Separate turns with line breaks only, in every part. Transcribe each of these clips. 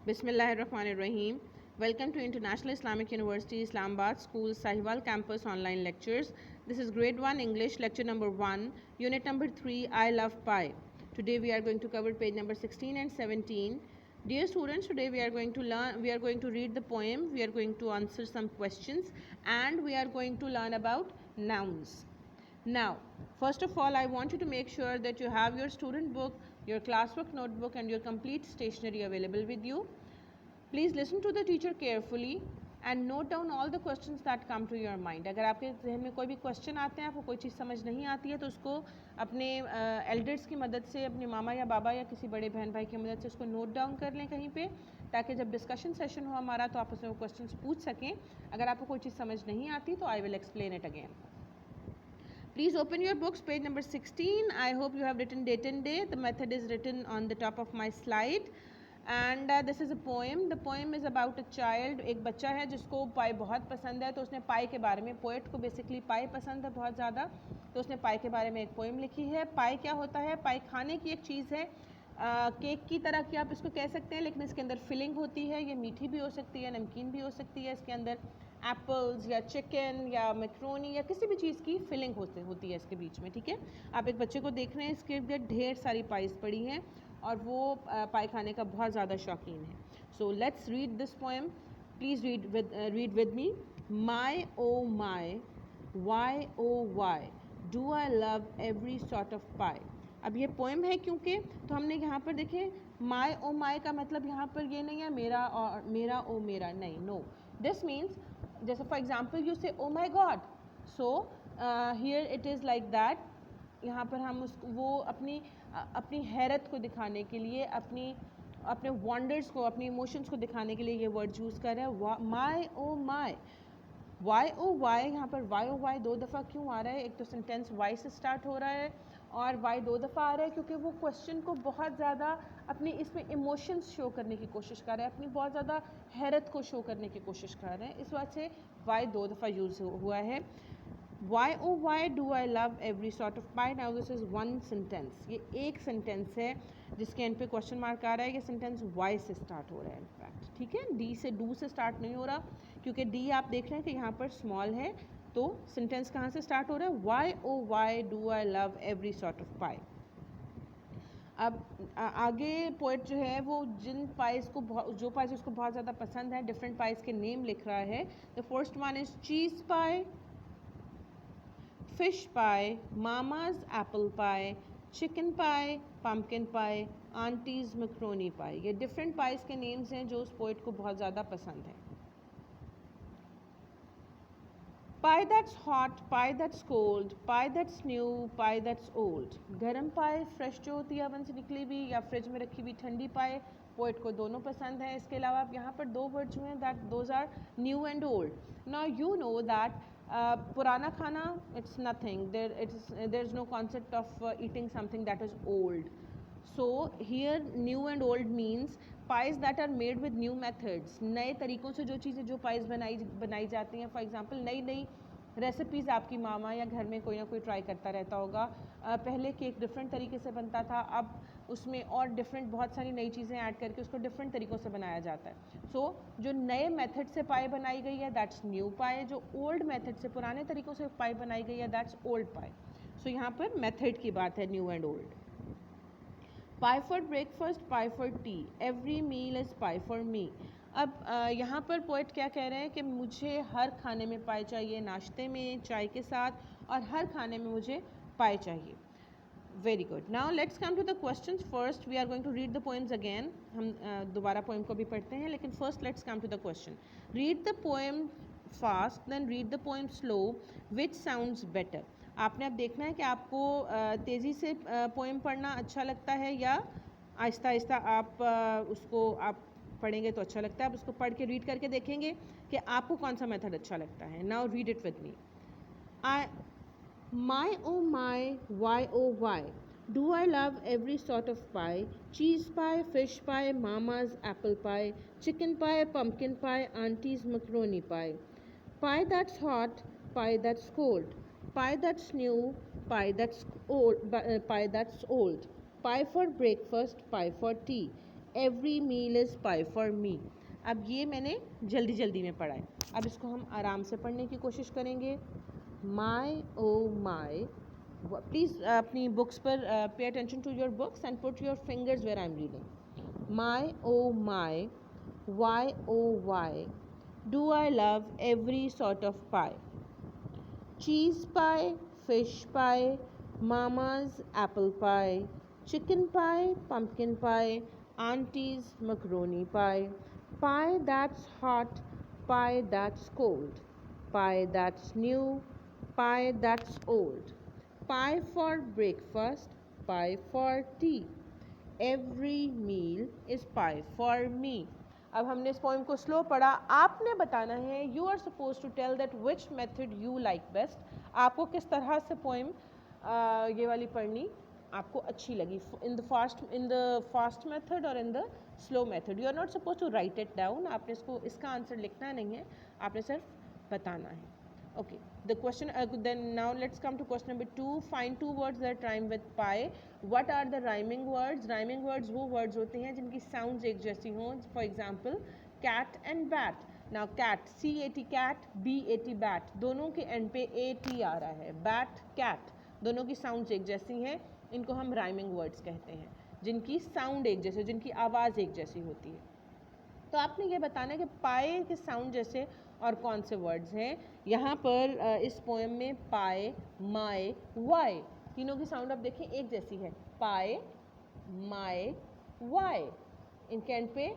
Bismillahirrahmanirrahim. Welcome to International Islamic University, Islamabad School, Sahiwal Campus online lectures. This is grade 1 English lecture number 1, unit number 3, I love pi. Today we are going to cover page number 16 and 17. Dear students, today we are going to read the poem, we are going to answer some questions, and we are going to learn about nouns. Now, first of all, I want you to make sure that you have your student book, your classwork notebook and your complete stationery available with you. Please listen to the teacher carefully and note down all the questions that come to your mind. अगर आपके जहन में कोई भी question आते हैं, आपको कोई चीज़ समझ नहीं आती है, तो उसको अपने एल्डर्स की मदद से, अपने मामा या बाबा या किसी बड़े बहन भाई की मदद से उसको नोट डाउन कर लें कहीं पे, ताकि जब डिस्कशन सेशन हो हमारा तो आप उसमें वो क्वेश्चन पूछ सकें. अगर आपको कोई चीज़ समझ नहीं आती तो I will explain it again. Please open your books, page number 16. I hope you have written date and day. The method is written on the top of my slide. And this is a poem. The poem is about a child. एक बच्चा है जिसको पाई बहुत पसंद है, तो उसने पाई के बारे में, पोएट को बेसिकली पाई पसंद है बहुत ज़्यादा, तो उसने पाई के बारे में एक पोएम लिखी है. पाई क्या होता है? पाई खाने की एक चीज़ है, केक की तरह की आप इसको कह सकते हैं, लेकिन इसके अंदर फिलिंग होती है. ये मीठी भी हो सकती है, नमकीन भी हो सकती है. इसके अंदर एप्पल्स या चिकन या मैक्रोनी या किसी भी चीज़ की फिलिंग होती है इसके बीच में. ठीक है, आप एक बच्चे को देख रहे हैं, इसके अंदर ढेर सारी पाइस पड़ी हैं और वो पाई खाने का बहुत ज़्यादा शौकीन है. So let's read this poem. Please read with me. My oh my, why oh why, do I love every sort of pie. अब ये पोएम है क्योंकि, तो हमने यहाँ पर देखें, माई ओ माई का मतलब यहाँ पर ये नहीं है मेरा और मेरा ओ मेरा, नहीं, नो. दिस मीन्स, जैसे for example you say oh my god, so here it is like that. यहाँ पर हम वो अपनी हैरत को दिखाने के लिए, अपने वंडर्स को, अपने इमोशंस को दिखाने के लिए ये वर्ड यूज़ कर रहे हैं. माई oh my, why oh Y, यहाँ पर वाई ओ वाई दो दफ़ा क्यों आ रहा है? एक तो सेंटेंस वाई से स्टार्ट हो रहा है और वाई दो दफ़ा आ रहा है क्योंकि वो क्वेश्चन को बहुत ज़्यादा अपनी इसमें इमोशंस शो करने की कोशिश कर रहे हैं, अपनी बहुत ज़्यादा हैरत को शो करने की कोशिश कर रहे हैं. इस वजह से वाई दो दफ़ा यूज़ हुआ है. Why oh why do I love every sort of pie. Now this is one sentence. ये एक सेंटेंस है जिसके एंड पे क्वेश्चन मार्क आ रहा है. ये सेंटेंस वाई से स्टार्ट हो रहा है इनफैक्ट. ठीक है, डी से, डू से स्टार्ट नहीं हो रहा, क्योंकि डी आप देख रहे हैं कि यहाँ पर स्मॉल है. तो सेंटेंस कहाँ से स्टार्ट हो रहा है? Why oh why do I love every sort of pie. अब आगे पोएट जो है वो जिन पाइस को, जो पाइस उसको बहुत ज़्यादा पसंद है, डिफरेंट पाइस के नेम लिख रहा है. The first one is cheese pie, fish pie, mama's apple pie, chicken pie, pumpkin pie, aunties macaroni pie. ये डिफरेंट पाइस के नेम्स हैं जो उस पोएट को बहुत ज़्यादा पसंद है. Pie that's hot, pie that's cold, pie that's new, pie that's old. गर्म पाई फ्रेश जो होती है ओवन से निकली हुई, या फ्रिज में रखी हुई ठंडी पाई, पोएट को दोनों पसंद है. इसके अलावा आप यहाँ पर दो वर्ड जो हैं, that those are new and old. Now you know that पुराना खाना, it's nothing, there is no concept of eating something that is old. So here new and old means pies that are made with new methods. नए तरीक़ों से जो चीज़ें, जो price बनाई जाती हैं. फॉर एग्जांपल नई रेसिपीज़ आपकी मामा या घर में कोई ना कोई ट्राई करता रहता होगा. पहले केक डिफरेंट तरीके से बनता था, अब उसमें और डिफरेंट बहुत सारी नई चीज़ें ऐड करके उसको डिफरेंट तरीक़ों से बनाया जाता है. सो जो नए मेथड से पाई बनाई गई है दैट्स न्यू पाई. जो ओल्ड मेथड से, पुराने तरीक़ों से पाई बनाई गई है दैट्स ओल्ड पाई. सो यहाँ पर मेथड की बात है, new and old. Pie for breakfast, pie for tea, every meal is pie for me. अब यहाँ पर पोएट क्या कह रहे हैं कि मुझे हर खाने में पाई चाहिए, नाश्ते में, चाय के साथ, और हर खाने में मुझे पाई चाहिए. Very good. Now let's come to the questions. First we are going to read the poems again. हम दोबारा पोएम को भी पढ़ते हैं, लेकिन first let's come to the question. Read the poem fast, then read the poem slow, which sounds better. आपने अब देखना है कि आपको तेज़ी से पोएम पढ़ना अच्छा लगता है या आहिस्ता आहिस्ता आप उसको आप पढ़ेंगे तो अच्छा लगता है. आप उसको पढ़ के रीड करके देखेंगे कि आपको कौन सा मेथड अच्छा लगता है. Now read it with me. I my oh my, why oh why, do I love every sort of pie. Cheese pie, fish pie, mama's apple pie, chicken pie, pumpkin pie, aunties macaroni pie. Pie that's hot, pie that's cold, pie that's new, pie that's old, pie that's old, pie for breakfast, pie for tea, every meal is pie for me. अब ये मैंने जल्दी जल्दी में पढ़ा है, अब इसको हम आराम से पढ़ने की कोशिश करेंगे। माई ओ माई, प्लीज़ अपनी बुक्स पर pay attention to your books and put your fingers where I am reading. My oh my, why oh why, do I love every sort of pie. Cheese pie, fish pie, mama's apple pie, chicken pie, pumpkin pie, auntie's macaroni pie, pie that's hot, pie that's cold, pie that's new, pie that's old, pie for breakfast, pie for tea. Every meal is pie for me. अब हमने इस poem को slow पढ़ा, आपने बताना है, you are suppose to tell that which method you like best. आपको किस तरह से पोएम ये वाली पढ़नी आपको अच्छी लगी, इन द फास्ट मेथड और in the slow method. You are not suppose to write it down, आपने इसका आंसर लिखना नहीं है, आपने सिर्फ बताना है। Okay, the question then now let's come to question number 2. Find two words that rhyme with pie. What are the rhyming words? Rhyming words वो words होते हैं जिनकी sounds एक जैसी हों। For example, cat and bat. Now cat, C-A-T cat, B-A-T bat, दोनों के end पे A-T आ रहा है। Bat, cat, दोनों की sounds एक जैसी हैं, इनको हम rhyming words कहते हैं, जिनकी sound एक जैसी, जिनकी आवाज़ एक जैसी होती है। तो आपने ये बताना है कि पाए के साउंड जैसे और कौन से वर्ड्स हैं। यहाँ पर इस पोएम में पाए, माए, वाई, तीनों की साउंड आप देखें एक जैसी है। पाए, माए, वाई, इनके एंड पे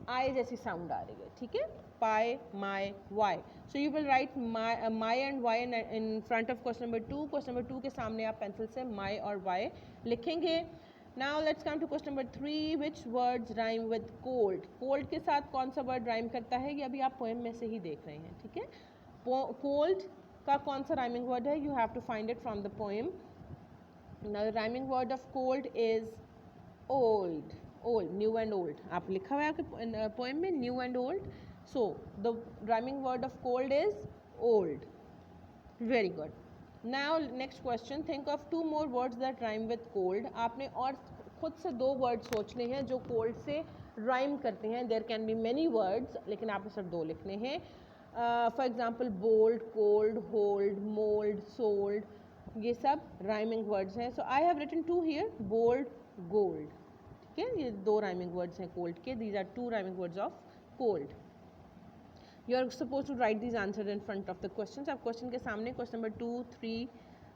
आई जैसी साउंड आ रही है, ठीक है। Pie, my, why. So you will write my and why in front of question number 2। Question number 2 के सामने आप पेंसिल से माई और वाई लिखेंगे। Now let's come to question number 3. Which words rhyme with cold? Cold के साथ कौन सा word rhyme करता है, ये अभी आप poem में से ही देख रहे हैं, ठीक है। Cold का कौन सा rhyming word है, you have to find it from the poem. Now the rhyming word of cold is old. Old, new and old. आप लिखा हुआ है आपके poem में new and old. So the rhyming word of cold is old. Very good. Now next question, think of two more words that rhyme with cold. आपने और खुद से दो वर्ड सोचने हैं जो कोल्ड से राइम करते हैं। There can be many words, लेकिन आपने सिर्फ दो लिखने हैं। For example bold, cold, hold, mould, sold, ये सब राइमिंग वर्ड्स हैं। So I have written two here, bold, gold, ठीक है। ये दो राइमिंग वर्ड्स हैं कोल्ड के। These are two rhyming words of cold. You are supposed to write these answers in front of the questions. आप question के सामने question number 2, 3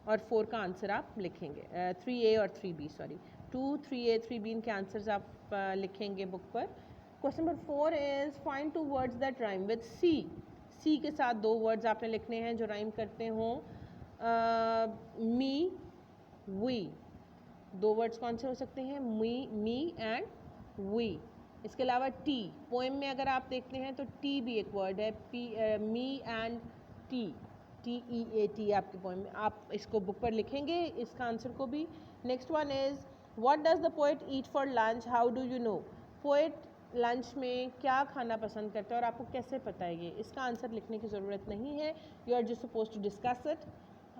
और 4 का आंसर आप लिखेंगे। 3A और 3B, सॉरी 2, 3A, 3B इनके आंसर्स आप लिखेंगे बुक पर। Question number 4 is find two words that rhyme with sea. Sea के साथ दो वर्ड्स आपने लिखने हैं जो राइम करते हों। मी, वी, दो वर्ड्स कौन से हो सकते हैं, मी एंड वी। इसके अलावा टी, पोएम में अगर आप देखते हैं तो टी भी एक वर्ड है, मी एंड टी, TEAT आपके पोएम में, आप इसको बुक पर लिखेंगे इसका आंसर को भी। Next one is what does the poet eat for lunch, how do you no. Poet lunch में क्या खाना पसंद करता है और आपको कैसे पता है ये, इसका आंसर लिखने की ज़रूरत नहीं है। You are just suppose to discuss it.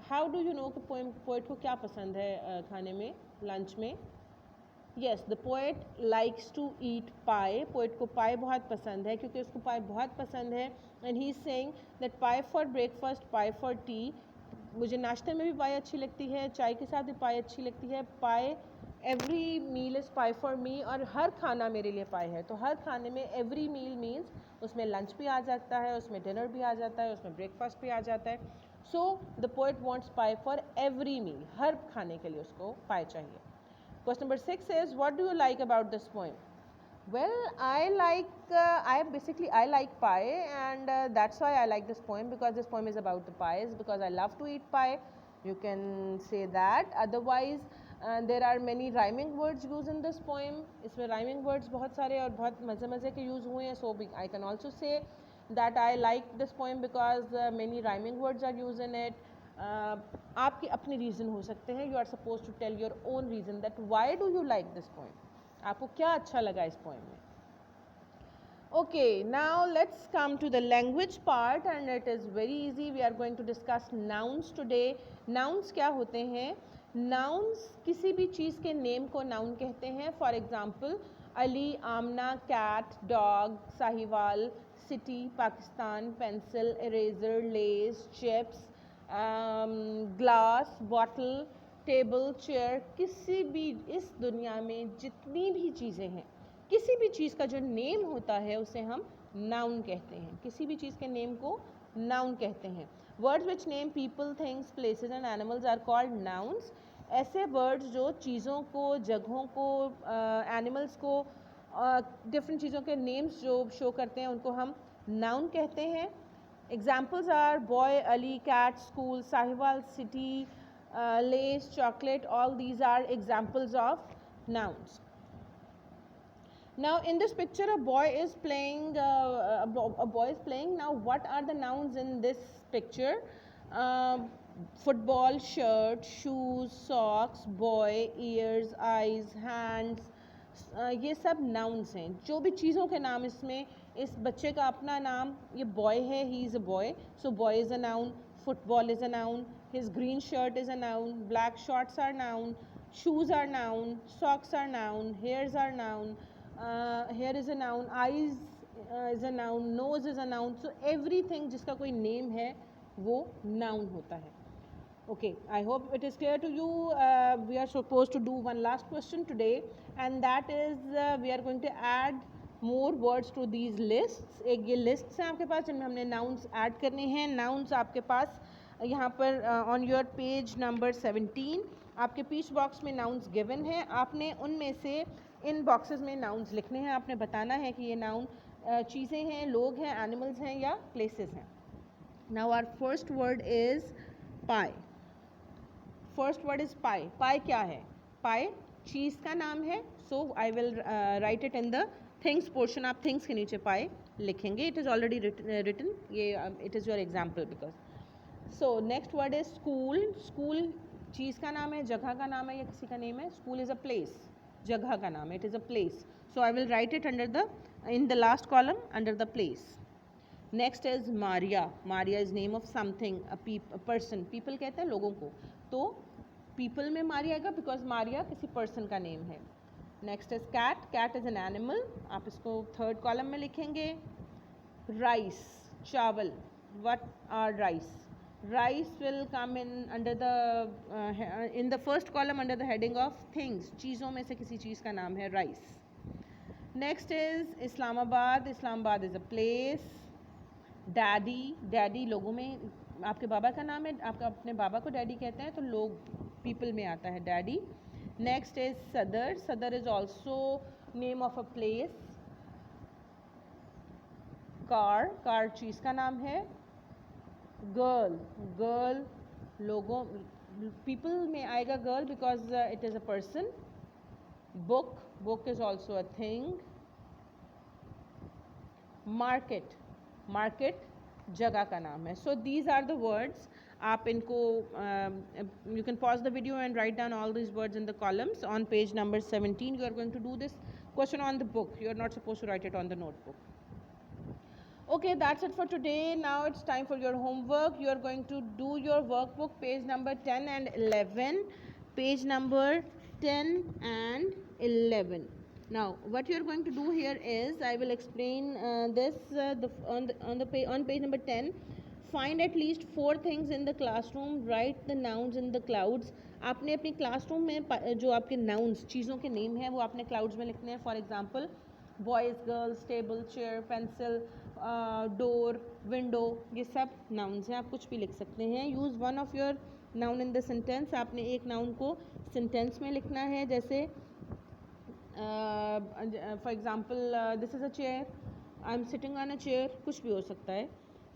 How do you know कि पोएट को क्या पसंद है खाने में, लंच में। Yes, the poet likes to eat pie. Poet को pie बहुत पसंद है क्योंकि उसको pie बहुत पसंद है। And he is saying that pie for breakfast, pie for tea. मुझे नाश्ते में भी pie अच्छी लगती है, चाय के साथ भी pie अच्छी लगती है। Pie, every meal is pie for me, और हर खाना मेरे लिए pie है। तो हर खाने में every meal means उसमें lunch भी आ जाता है, उसमें dinner भी आ जाता है, उसमें breakfast भी आ जाता है। So the poet wants pie for every meal. हर खाने के लिए उसको pie चाहिए। Question number 6 is what do you like about this poem? Well, I like pie, and that's why I like this poem, because this poem is about the pies, because I love to eat pie. You can say that. Otherwise there are many rhyming words used in this poem. इसमें rhyming words बहुत सारे और बहुत मज़े मज़े के use हुए हैं। So I can also say that I like this poem because many rhyming words are used in it. आपके अपने रीज़न हो सकते हैं। You are suppose to tell your own reason that why do you like this poem, आपको क्या अच्छा लगा इस पोएम में। Okay, now let's come to the language part and it is very easy. We are going to discuss nouns today. Nouns क्या होते हैं, nouns किसी भी चीज़ के नेम को नाउन कहते हैं। For example Ali, Aamna, cat, dog, Sahiwal, city, Pakistan, pencil, eraser, lace, chips, glass, bottle, table, chair. किसी भी इस दुनिया में जितनी भी चीज़ें हैं, किसी भी चीज़ का जो नेम होता है उसे हम नाउन कहते हैं। किसी भी चीज़ के नेम को नाउन कहते हैं। Words which name people, things, places and animals are called nouns. ऐसे वर्ड्स जो चीज़ों को, जगहों को, एनिमल्स को, डिफरेंट चीज़ों के नेम्स जो शो करते हैं उनको हम नाउन कहते हैं। Examples are boy, Ali, cat, school, Sahiwal, city, lace, chocolate, all these are examples of nouns. Now in this picture a boy is playing, a boy is playing. Now what are the nouns in this picture? Football, shirt, shoes, socks, boy, ears, eyes, hands, ये सब nouns हैं। जो भी चीज़ों के नाम इसमें, इस बच्चे का अपना नाम, ये boy है, he is a boy, so boy is a noun. Football is a noun. His green shirt is a noun. Black shorts are noun. Shoes are noun. Socks are noun. Hairs are noun. Hair is a noun. Eyes is a noun. Nose is a noun. So everything जिसका कोई name है वो noun होता है. Okay, I hope it is clear to you. We are supposed to do one last question today, and that is we are going to add more words to these lists. एक ये lists हैं आपके पास जिनमें हमने nouns add करने हैं. Nouns आपके पास यहाँ पर on your page number 17 आपके पीच बॉक्स में nouns given है. आपने उनमें से इन boxes में nouns लिखने हैं. आपने बताना है कि ये noun चीज़ें हैं, लोग हैं, animals हैं या places हैं. Now our first word is pie. First word is pie. Pie क्या है? पाई चीज़ का नाम है. So I will write it in the things portion. आप थिंग्स के नीचे पाई लिखेंगे. It is already written. ये it is your example because. So next word is school. School चीज़ का नाम है, जगह का नाम है या किसी का नेम है. स्कूल इज़ अ प्लेस, जगह का नाम है. It is a place. So I will write it under the in the last column under the place. Next is Maria. Maria is name of something, a person. People कहते हैं लोगों को, तो people में मारिया आएगा बिकॉज मारिया किसी पर्सन का नेम है. Next is cat. Cat is an animal. आप इसको थर्ड कॉलम में लिखेंगे. राइस, चावल. What are rice? Rice will come in under the in the first column under the heading of things. चीज़ों में से किसी चीज़ का नाम है rice. Next is Islamabad. Islamabad is a place. Daddy. Daddy लोगों में, आपके बाबा का नाम है, आपका अपने बाबा को डैडी कहते हैं, तो लोग पीपल में आता है daddy. Next is Sadar. Sadar is also name of a place. Car. Car चीज़ का नाम है. गर्ल. गर्ल लोगों, पीपल में आएगा girl because it is a person. Book. Book is also a thing. Market. Market जगह का नाम है. So these are the words. आप इनको you can pause the video and write down all these words in the columns on page number 17. You are going to do this question on the book. You are not suppose to write it on the notebook. Okay, that's it for today. Now it's time for your homework. You are going to do your workbook page number 10 and 11. Page number 10 and 11. Now what you are going to do here is I will explain this on page number 10. Find at least 4 things in the classroom. Write the nouns in the clouds. आपने अपनी classroom में जो आपके nouns चीज़ों के name हैं वो आपने clouds में लिखने हैं. For example boys, girls, table, chair, pencil, door, window, ये सब nouns हैं. आप कुछ भी लिख सकते हैं. Use one of your noun in the sentence. आपने एक noun को sentence में लिखना है. जैसे for example this is a chair, I am sitting on a chair. कुछ भी हो सकता है.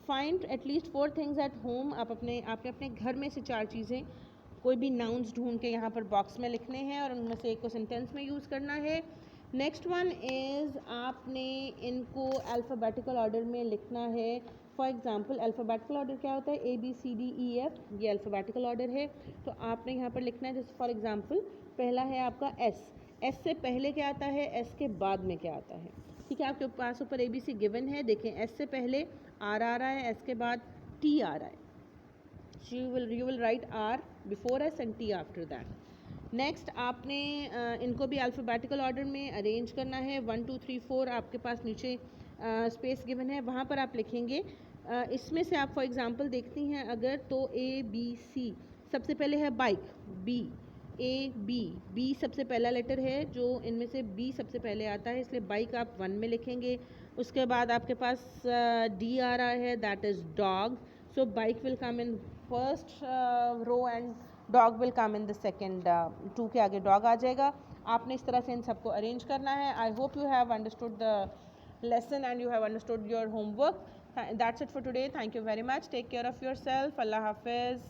Find at least 4 things at home. आप आपके अपने घर में से 4 चीज़ें, कोई भी नाउन्स ढूंढ के यहाँ पर बॉक्स में लिखने हैं और उनमें से एक को सेंटेंस में यूज़ करना है. नेक्स्ट वन इज़ आपने इनको अल्फ़ाबेटिकल ऑर्डर में लिखना है. फॉर एग्जाम्पल अल्फ़ाबेटिकल ऑर्डर क्या होता है? ABCDEF, ये अल्फ़ाबेटिकल ऑर्डर है. तो आपने यहाँ पर लिखना है. जैसे फॉर एग्जाम्पल पहला है आपका S. S से पहले क्या आता है, S के बाद में क्या आता है. ठीक है, आपके पास ऊपर ABC गिवन है. देखें, S से पहले R आ रहा है, S के बाद T आ रहा है. You will write R before S and T after that. Next आपने इनको भी अल्फ़ाबेटिकल ऑर्डर में अरेंज करना है। 1 2 3 4 आपके पास नीचे स्पेस गिवन है, वहाँ पर आप लिखेंगे। इसमें से आप फॉर एग्ज़ाम्पल देखती हैं अगर तो ABC सबसे पहले है बाइक, B, B सबसे पहला लेटर है जो इनमें से B सबसे पहले आता है, इसलिए बाइक आप 1 में लिखेंगे। उसके बाद आपके पास D आ रहा है, that is dog, so bike will come in first row and dog will come in the second, 2 के आगे डॉग आ जाएगा। आपने इस तरह से इन सबको अरेंज करना है। I hope you have understood the lesson and you have understood your homework. That's it for today. Thank you very much. Take care of yourself. Allah Hafiz.